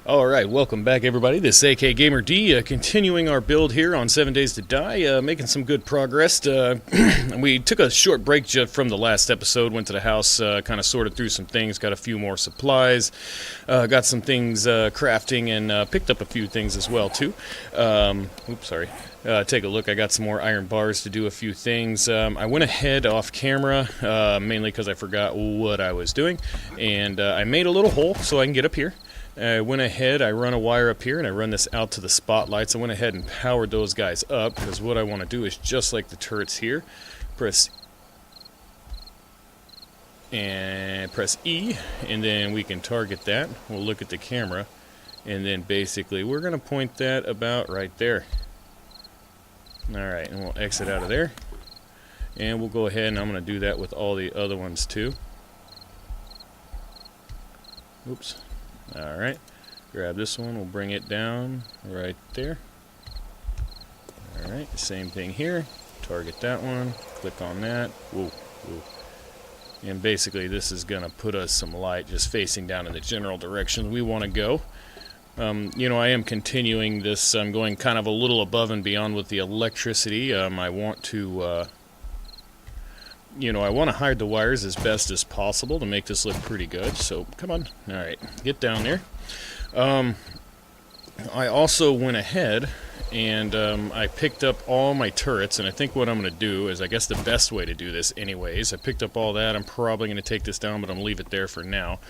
Alright, welcome back everybody. This is AK Gamer D, continuing our build here on 7 Days to Die, making some good progress. We took a short break from the last episode, went to the house, kind of sorted through some things, got a few more supplies, got some things crafting, and picked up a few things as well too. Oops, sorry. Take a look, I got some more iron bars to do a few things. I went ahead off camera, mainly because I forgot what I was doing, and I made a little hole so I can get up here. I went ahead, I run a wire up here, and I run this out to the spotlights. I went ahead and powered those guys up, because what I want to do is just like the turrets here, press E, and then we can target that. We'll look at the camera, and then basically we're going to point that about right there. Alright, and we'll exit out of there, and we'll go ahead, and I'm going to do that with all the other ones too. Oops. Alright, grab this one, we'll bring it down right there. Alright, same thing here. Target that one, click on that. Whoa, whoa. And basically this is going to put us some light just facing down in the general direction we want to go. You know, I am continuing this. I'm going kind of a little above and beyond with the electricity. I want to... you know, I want to hide the wires as best as possible to make this look pretty good. So, come on. Alright, get down there. I also went ahead and I picked up all my turrets, and I think what I'm going to do is, I guess the best way to do this anyways, I picked up all that. I'm probably going to take this down, but I'm going to leave it there for now,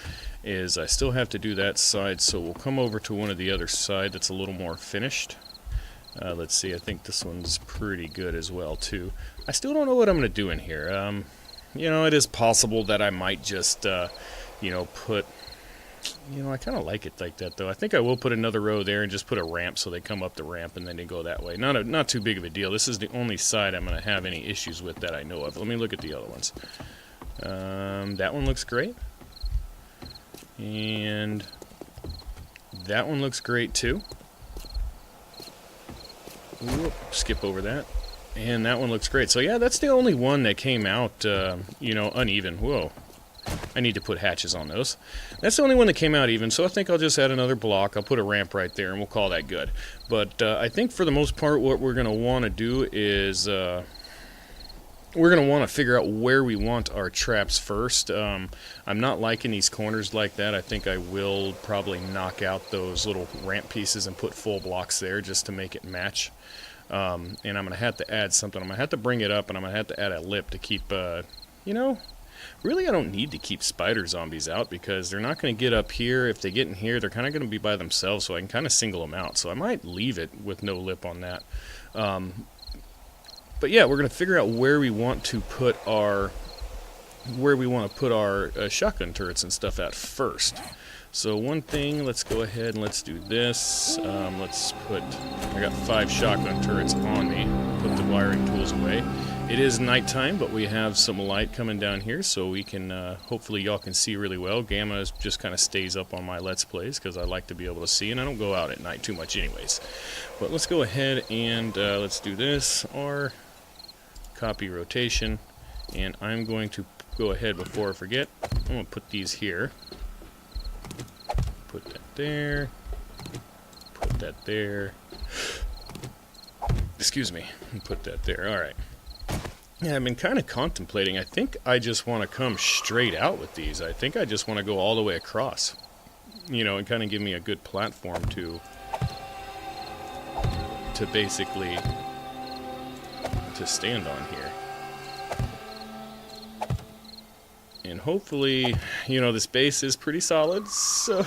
is I still have to do that side, so we'll come over to one of the other side that's a little more finished. Let's see, I think this one's pretty good as well, too. I still don't know what I'm going to do in here. You know, it is possible that I might just, you know, put... You know, I kind of like it like that, though. I think I will put another row there and just put a ramp so they come up the ramp and then they go that way. Not too big of a deal. This is the only side I'm going to have any issues with that I know of. Let me look at the other ones. That one looks great. And that one looks great, too. Whoop, skip over that. And that one looks great. So yeah, that's the only one that came out, you know, uneven. Whoa. I need to put hatches on those. That's the only one that came out even, so I think I'll just add another block. I'll put a ramp right there, and we'll call that good. But I think for the most part, what we're going to want to do is... we're going to want to figure out where we want our traps first. I'm not liking these corners like that. I think I will probably knock out those little ramp pieces and put full blocks there just to make it match. And I'm going to have to add something. I'm going to have to bring it up, and I'm going to have to add a lip to keep, you know, really I don't need to keep spider zombies out because they're not going to get up here. If they get in here, they're kind of going to be by themselves, so I can kind of single them out. So I might leave it with no lip on that. But yeah, we're going to figure out where we want to put our shotgun turrets and stuff at first. So one thing, let's go ahead and let's do this. I got 5 shotgun turrets on me. Put the wiring tools away. It is nighttime, but we have some light coming down here, so we can, hopefully y'all can see really well. Gamma just kind of stays up on my Let's Plays, because I like to be able to see, and I don't go out at night too much anyways. But let's go ahead and let's do this, R, copy rotation, and I'm going to go ahead before I forget. I'm going to put these here. Put that there. Put that there. Excuse me. Put that there. Alright. Yeah, I've been kind of contemplating. I think I just want to come straight out with these. I think I just want to go all the way across. You know, and kind of give me a good platform to basically to stand on here. And hopefully, you know, this base is pretty solid, so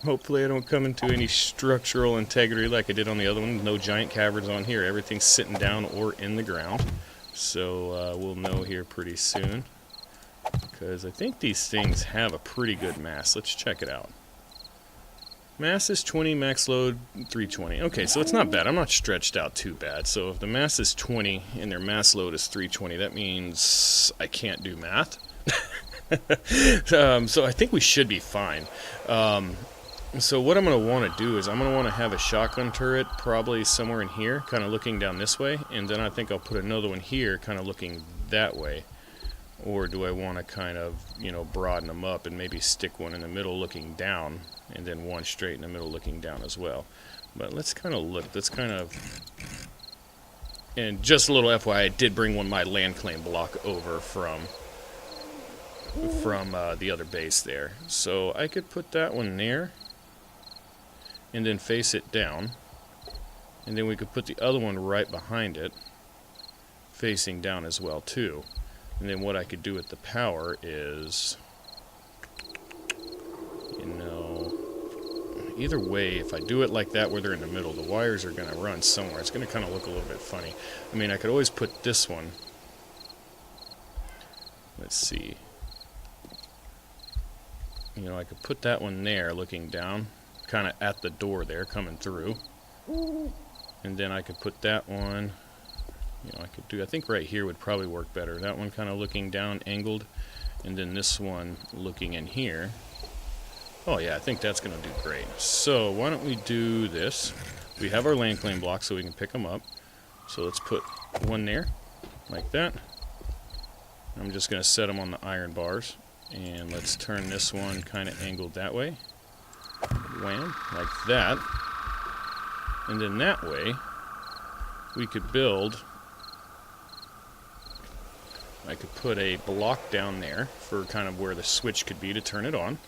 hopefully I don't come into any structural integrity like I did on the other one. No giant caverns on here. Everything's sitting down or in the ground. So we'll know here pretty soon. Because I think these things have a pretty good mass. Let's check it out. Mass is 20, max load 320. Okay, so it's not bad. I'm not stretched out too bad. So if the mass is 20 and their mass load is 320, that means I can't do math. So I think we should be fine. So what I'm going to want to do is I'm going to want to have a shotgun turret probably somewhere in here, kind of looking down this way. And then I think I'll put another one here, kind of looking that way. Or do I want to kind of, you know, broaden them up and maybe stick one in the middle looking down, and then one straight in the middle looking down as well. But let's kind of look, let's kind of... And just a little FYI, I did bring my land claim block over from the other base there. So I could put that one there, and then face it down. And then we could put the other one right behind it, facing down as well too. And then what I could do with the power is, you know, either way, if I do it like that where they're in the middle, the wires are going to run somewhere. It's going to kind of look a little bit funny. I mean, I could always put this one. Let's see. You know, I could put that one there looking down, kind of at the door there coming through. And then I could put that one, you know, I think right here would probably work better. That one kind of looking down, angled, and then this one looking in here. Oh yeah, I think that's going to do great. So why don't we do this? We have our land claim blocks so we can pick them up. So let's put one there, like that. I'm just going to set them on the iron bars. And let's turn this one kind of angled that way. Wham, like that. And then that way, we could build... I could put a block down there for kind of where the switch could be to turn it on.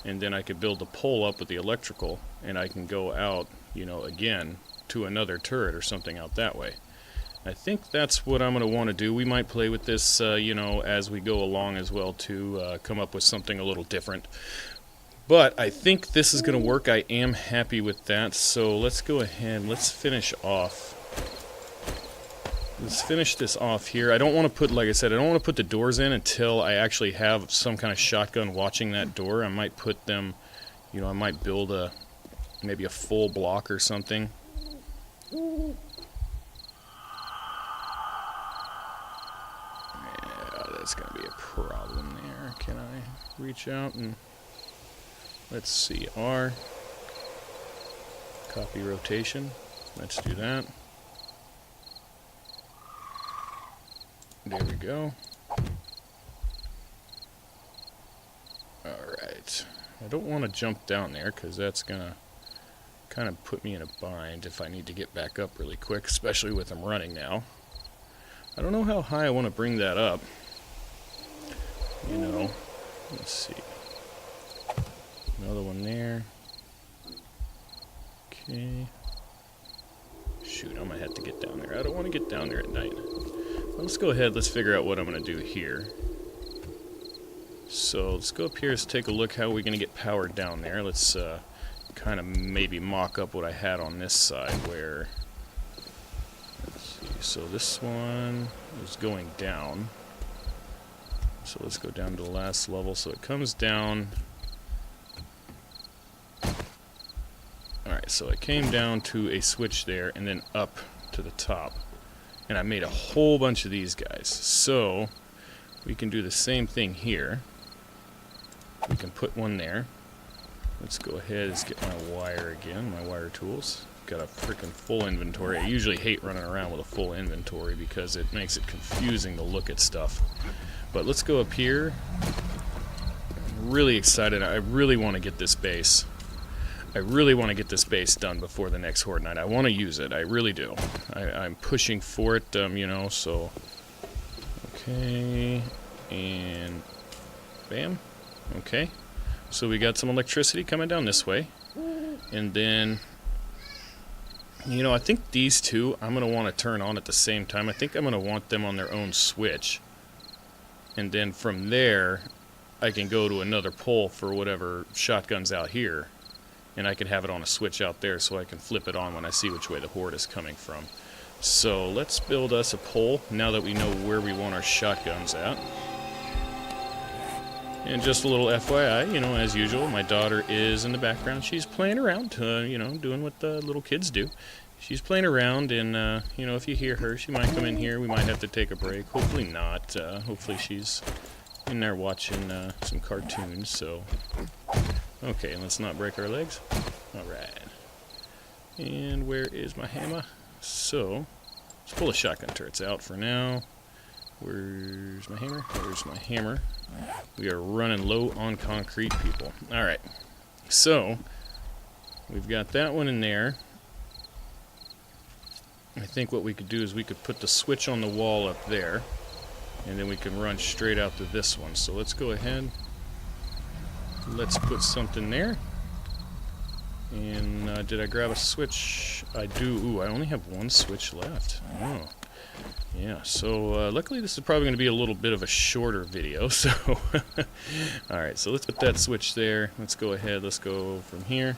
And then I could build the pole up with the electrical, and I can go out, you know, again, to another turret or something out that way. I think that's what I'm going to want to do. We might play with this, you know, as we go along as well, to come up with something a little different. But I think this is going to work. I am happy with that. So let's go ahead. Let's finish off. Let's finish this off here. I don't want to put, like I said, I don't want to put the doors in until I actually have some kind of shotgun watching that door. I might put them, you know, I might build maybe a full block or something. Yeah, that's going to be a problem there. Can I reach out and, let's see, R, copy rotation. Let's do that. There we go. Alright. I don't want to jump down there because that's going to kind of put me in a bind if I need to get back up really quick, especially with them running now. I don't know how high I want to bring that up. You know, let's see. Another one there. Okay. Shoot, I'm going to have to get down there. I don't want to get down there at night. Let's go ahead, let's figure out what I'm going to do here. So let's go up here, let's take a look how we're going to get power down there. Let's kind of maybe mock up what I had on this side where, let's see, so this one is going down. So let's go down to the last level. So it comes down. Alright, so it came down to a switch there and then up to the top. And I made a whole bunch of these guys. So we can do the same thing here. We can put one there. Let's go ahead and get my wire again, my wire tools. Got a freaking full inventory. I usually hate running around with a full inventory because it makes it confusing to look at stuff. But let's go up here. I'm really excited. I really want to get this base. I really want to get this base done before the next Horde night. I want to use it. I really do. I'm pushing for it, you know, so... Okay. And... Bam. Okay. So we got some electricity coming down this way. And then... You know, I think these two I'm going to want to turn on at the same time. I think I'm going to want them on their own switch. And then from there, I can go to another pole for whatever shotgun's out here. And I can have it on a switch out there so I can flip it on when I see which way the horde is coming from. So let's build us a pole now that we know where we want our shotguns at. And just a little FYI, you know, as usual, my daughter is in the background. She's playing around, you know, doing what the little kids do. She's playing around, and, you know, if you hear her, she might come in here. We might have to take a break. Hopefully not. Hopefully she's in there watching some cartoons, so... Okay, let's not break our legs. Alright. And where is my hammer? So, let's pull the shotgun turrets out for now. Where's my hammer? Where's my hammer? We are running low on concrete, people. Alright. So, we've got that one in there. I think what we could do is we could put the switch on the wall up there, and then we can run straight out to this one. So let's go ahead. Let's put something there. And did I grab a switch? I do. Ooh, I only have one switch left. Oh. Yeah, so luckily this is probably going to be a little bit of a shorter video, so... Alright, so let's put that switch there. Let's go ahead, let's go from here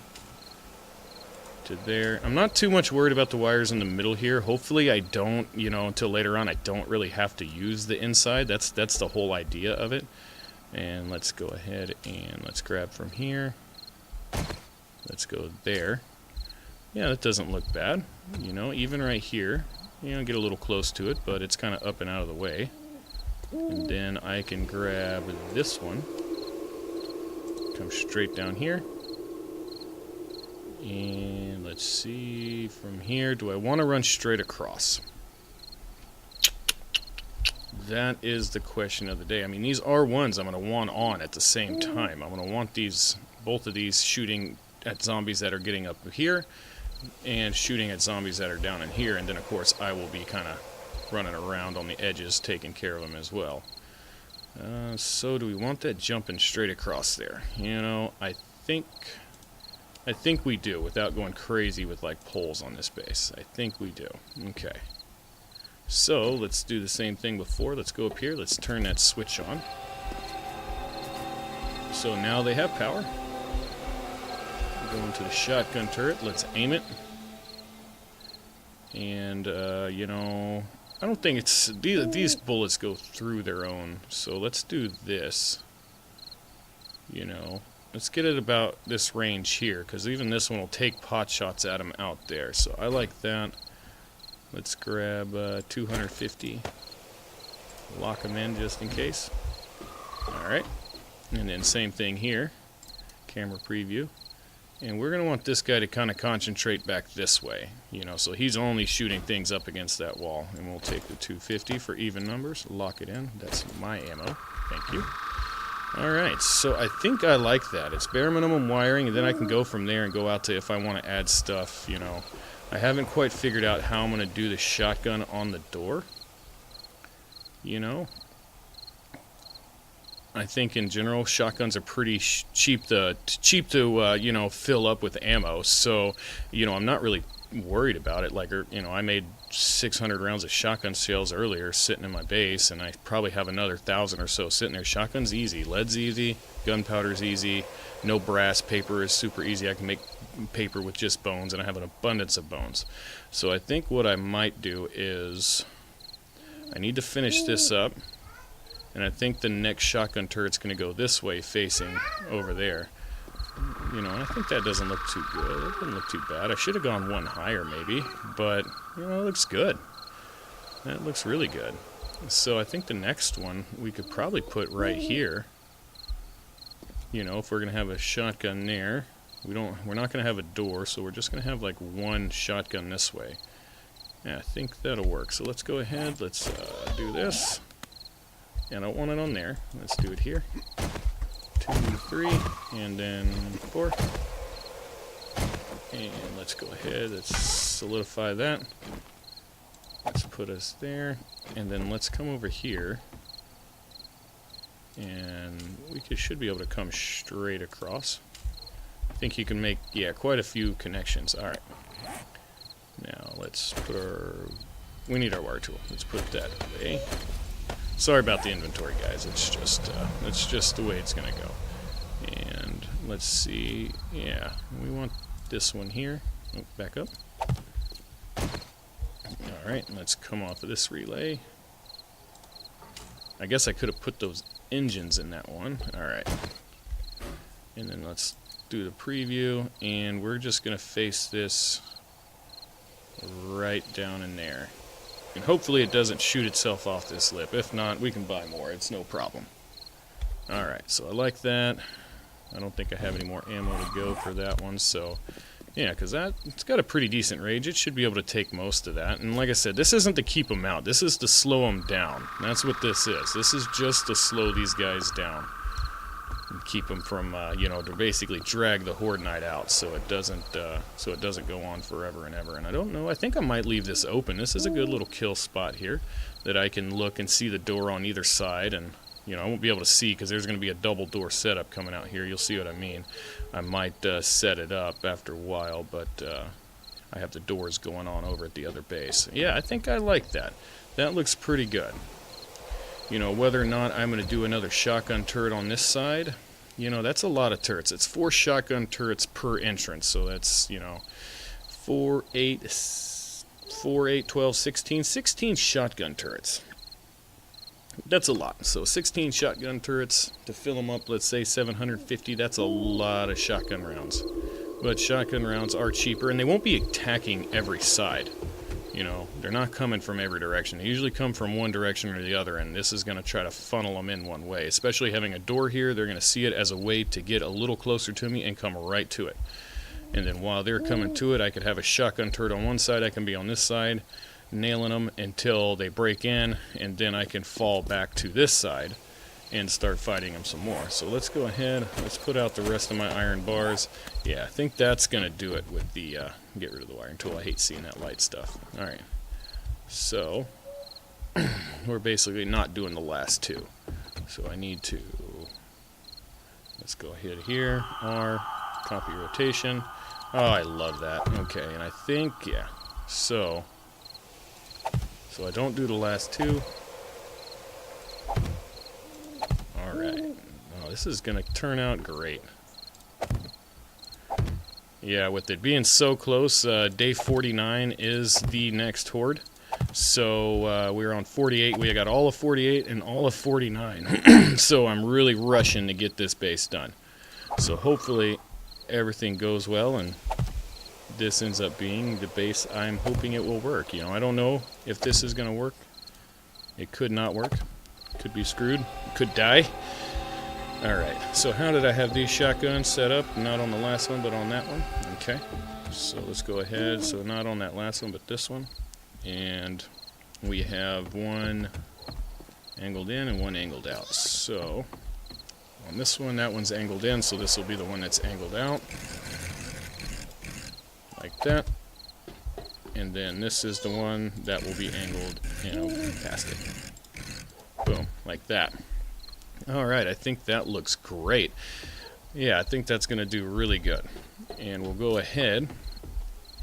to there. I'm not too much worried about the wires in the middle here. Hopefully I don't, you know, until later on I don't really have to use the inside. That's the whole idea of it. And let's go ahead and let's grab from here. Let's go there. Yeah, that doesn't look bad. You know, even right here. You know, get a little close to it, but it's kind of up and out of the way. And then I can grab this one. Come straight down here. And let's see, from here, do I want to run straight across? That is the question of the day. I mean, these are ones I'm going to want on at the same time. I'm going to want these, both of these shooting at zombies that are getting up here, and shooting at zombies that are down in here, and then of course I will be kind of running around on the edges taking care of them as well. So do we want that jumping straight across there? You know, I think we do, without going crazy with like poles on this base. I think we do. Okay. So let's do the same thing before. Let's go up here, let's turn that switch on. So now they have power. Go into the shotgun turret, let's aim it. And, you know, I don't think it's... These bullets go through their own, so let's do this. You know, let's get it about this range here, because even this one will take pot shots at them out there, so I like that. Let's grab 250. Lock them in just in case. Alright. And then same thing here. Camera preview. And we're going to want this guy to kind of concentrate back this way, you know, so he's only shooting things up against that wall. And we'll take the 250 for even numbers, lock it in. That's my ammo. Thank you. Alright, so I think I like that. It's bare minimum wiring, and then I can go from there and go out to if I want to add stuff, you know. I haven't quite figured out how I'm going to do the shotgun on the door, you know. I think in general shotguns are pretty cheap to you know, fill up with ammo. So, you know, I'm not really worried about it. Like, you know, I made 600 rounds of shotgun shells earlier sitting in my base, and I probably have another 1,000 or so sitting there. Shotgun's easy, lead's easy, gunpowder's easy, no brass, paper is super easy. I can make paper with just bones, and I have an abundance of bones. So I think what I might do is I need to finish this up. And I think the next shotgun turret's going to go this way, facing over there. You know, and I think that doesn't look too good. It doesn't look too bad. I should have gone one higher, maybe. But, you know, it looks good. That looks really good. So I think the next one we could probably put right here. You know, if we're going to have a shotgun there. We're not going to have a door, so we're just going to have, like, one shotgun this way. Yeah, I think that'll work. So let's go ahead. Let's do this. I don't want it on there. Let's do it here. 2, 3, and then 4. And let's go ahead. Let's solidify that. Let's put us there. And then let's come over here. And we should be able to come straight across. I think you can make, yeah, quite a few connections. Alright. Now let's put our... We need our wire tool. Let's put that away. Sorry about the inventory, guys. It's just the way it's gonna go. And let's see. Yeah, we want this one here. Oh, back up. All right, let's come off of this relay. I guess I could have put those engines in that one. All right. And then let's do the preview, and we're just gonna face this right down in there. And hopefully it doesn't shoot itself off this lip. If not, we can buy more. It's no problem. Alright, so I like that. I don't think I have any more ammo to go for that one, so Yeah, because it's got a pretty decent range. It should be able to take most of that. And like I said, this isn't to keep them out. This is to slow them down. That's what this is. This is just to slow these guys down and keep them from, you know, to basically drag the Horde Knight out so it doesn't go on forever and ever. And I don't know. I think I might leave this open. This is a good little kill spot here that I can look and see the door on either side. And you know, I won't be able to see because there's going to be a double door setup coming out here. You'll see what I mean. I might set it up after a while, but I have the doors going on over at the other base. Yeah, I think I like that. That looks pretty good. You know, whether or not I'm going to do another shotgun turret on this side, you know, that's a lot of turrets. It's 4 shotgun turrets per entrance, so that's, you know, 4, 8, 12, 16 shotgun turrets. That's a lot. So 16 shotgun turrets to fill them up, let's say 750, that's a lot of shotgun rounds. But shotgun rounds are cheaper, and they won't be attacking every side. You know, they're not coming from every direction. They usually come from one direction or the other, and this is going to try to funnel them in one way. Especially having a door here, they're going to see it as a way to get a little closer to me and come right to it. And then while they're coming to it, I could have a shotgun turret on one side, I can be on this side, nailing them until they break in, and then I can fall back to this side and start fighting them some more. So let's go ahead, let's put out the rest of my iron bars. Yeah, I think that's gonna do it with the get rid of the wiring tool. I hate seeing that light stuff. Alright, so we're basically not doing the last 2, so I need to, let's go ahead here, R, copy rotation. Oh, I love that. Okay, and I think, yeah, so I don't do the last 2. Alright. Oh, this is going to turn out great. Yeah, with it being so close, day 49 is the next horde. So we're on 48. We got all of 48 and all of 49. So I'm really rushing to get this base done. So hopefully everything goes well and this ends up being the base I'm hoping it will work. You know, I don't know if this is going to work. It could not work. Could be screwed. Could die. Alright, so how did I have these shotguns set up? Not on the last one, but on that one. Okay, so let's go ahead. So not on that last one, but this one. And we have one angled in and one angled out. So on this one, that one's angled in, so this will be the one that's angled out. Like that. And then this is the one that will be angled and open past it. Boom, like that. Alright, I think that looks great. Yeah, I think that's going to do really good. And we'll go ahead,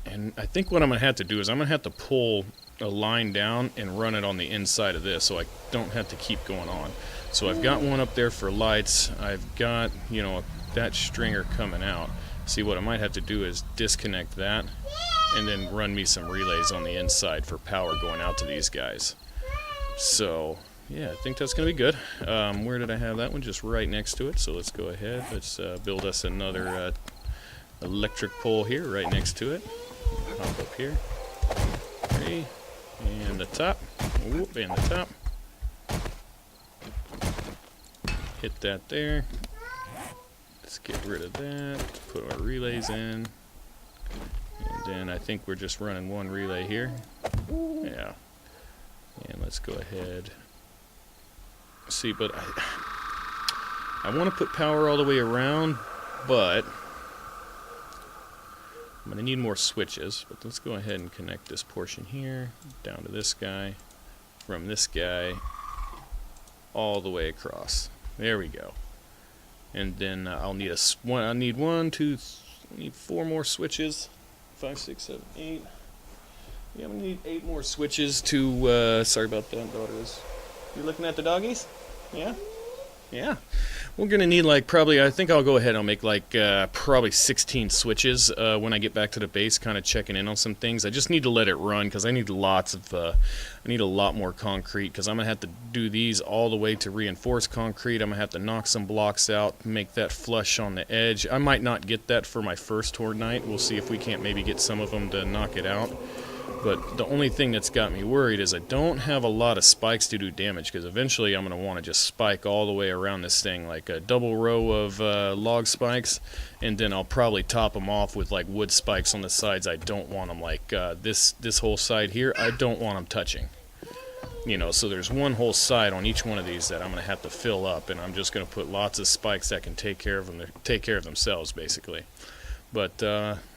and I think what I'm going to have to do is I'm going to have to pull a line down and run it on the inside of this so I don't have to keep going on. So I've got one up there for lights. I've got, you know, that stringer coming out. See, what I might have to do is disconnect that and then run me some relays on the inside for power going out to these guys. So yeah, I think that's going to be good. Where did I have that one? Just right next to it. So let's go ahead. Let's build us another electric pole here right next to it. Hop up here. Okay. And the top. Whoop, and the top. Hit that there. Let's get rid of that. Put our relays in. And then I think we're just running one relay here. Yeah. And let's go ahead. See, but I want to put power all the way around, but I'm going to need more switches. But let's go ahead and connect this portion here down to this guy, from this guy all the way across. There we go. And then I'll need I need 4 more switches. 5, 6, 7, 8. Yeah, I'm gonna need 8 more switches to. Sorry about that, daughters. You're looking at the doggies? Yeah? Yeah. We're going to need, like, probably, I think I'll go ahead and I'll make, like, probably 16 switches when I get back to the base, kind of checking in on some things. I just need to let it run because I need I need a lot more concrete because I'm going to have to do these all the way to reinforced concrete. I'm going to have to knock some blocks out, make that flush on the edge. I might not get that for my first Horde Night. We'll see if we can't maybe get some of them to knock it out. But the only thing that's got me worried is I don't have a lot of spikes to do damage, because eventually I'm going to want to just spike all the way around this thing, like a double row of log spikes, and then I'll probably top them off with like wood spikes on the sides. I don't want them like this whole side here. I don't want them touching. You know, so there's one whole side on each one of these that I'm going to have to fill up, and I'm just going to put lots of spikes that can take care of them, take care of themselves, basically. But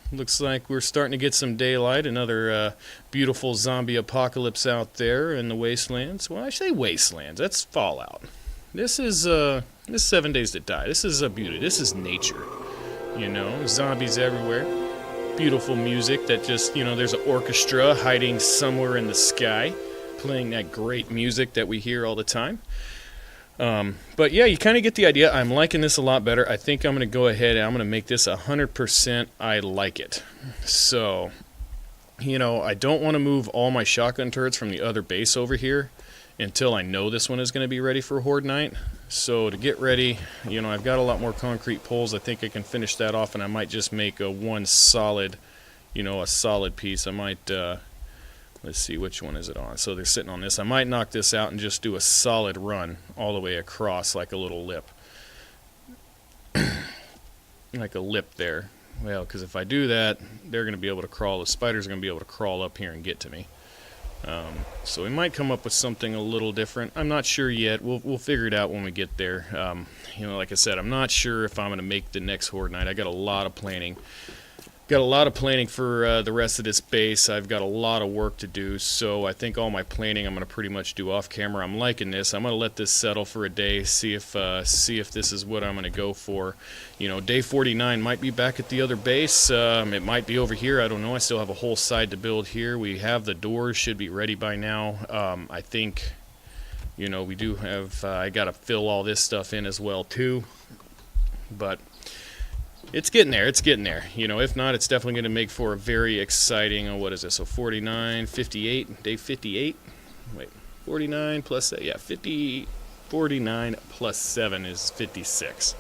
looks like we're starting to get some daylight. Another beautiful zombie apocalypse out there in the wastelands. Well, I say wastelands. That's Fallout. This is 7 Days to Die. This is a beauty. This is nature. You know, zombies everywhere. Beautiful music that just, you know, there's an orchestra hiding somewhere in the sky, playing that great music that we hear all the time. But yeah, you kind of get the idea. I'm liking this a lot better. I think I'm going to go ahead and I'm going to make this 100% I like it. So, you know, I don't want to move all my shotgun turrets from the other base over here until I know this one is going to be ready for Horde Night. So to get ready, you know, I've got a lot more concrete poles. I think I can finish that off, and I might just make a one solid, you know, a solid piece. I might, let's see, which one is it on? So they're sitting on this. I might knock this out and just do a solid run all the way across like a little lip. Like a lip there. Well, because if I do that, they're going to be able to crawl. The spiders are going to be able to crawl up here and get to me. So we might come up with something a little different. I'm not sure yet. We'll figure it out when we get there. You know, like I said, I'm not sure if I'm going to make the next Horde Night. I got a lot of planning. Got a lot of planning for the rest of this base. I've got a lot of work to do, so I think all my planning I'm going to pretty much do off camera. I'm liking this. I'm going to let this settle for a day, see if this is what I'm going to go for. You know, day 49 might be back at the other base. It might be over here. I don't know. I still have a whole side to build here. We have the doors, should be ready by now. I think, you know, we do have. I got to fill all this stuff in as well too, but. It's getting there, it's getting there. You know, if not, it's definitely going to make for a very exciting, what is this, so 49, 58, day 58? Wait, 49 plus, yeah, 49 plus 7 is 56.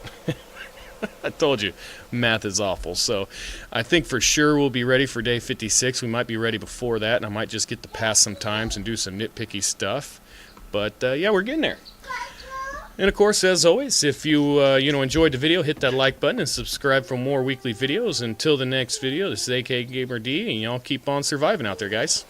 I told you, math is awful. So I think for sure we'll be ready for day 56. We might be ready before that, and I might just get to pass some times and do some nitpicky stuff. But, yeah, we're getting there. And of course, as always, if you enjoyed the video, hit that like button and subscribe for more weekly videos. Until the next video, this is AK Gamer D, and y'all keep on surviving out there, guys.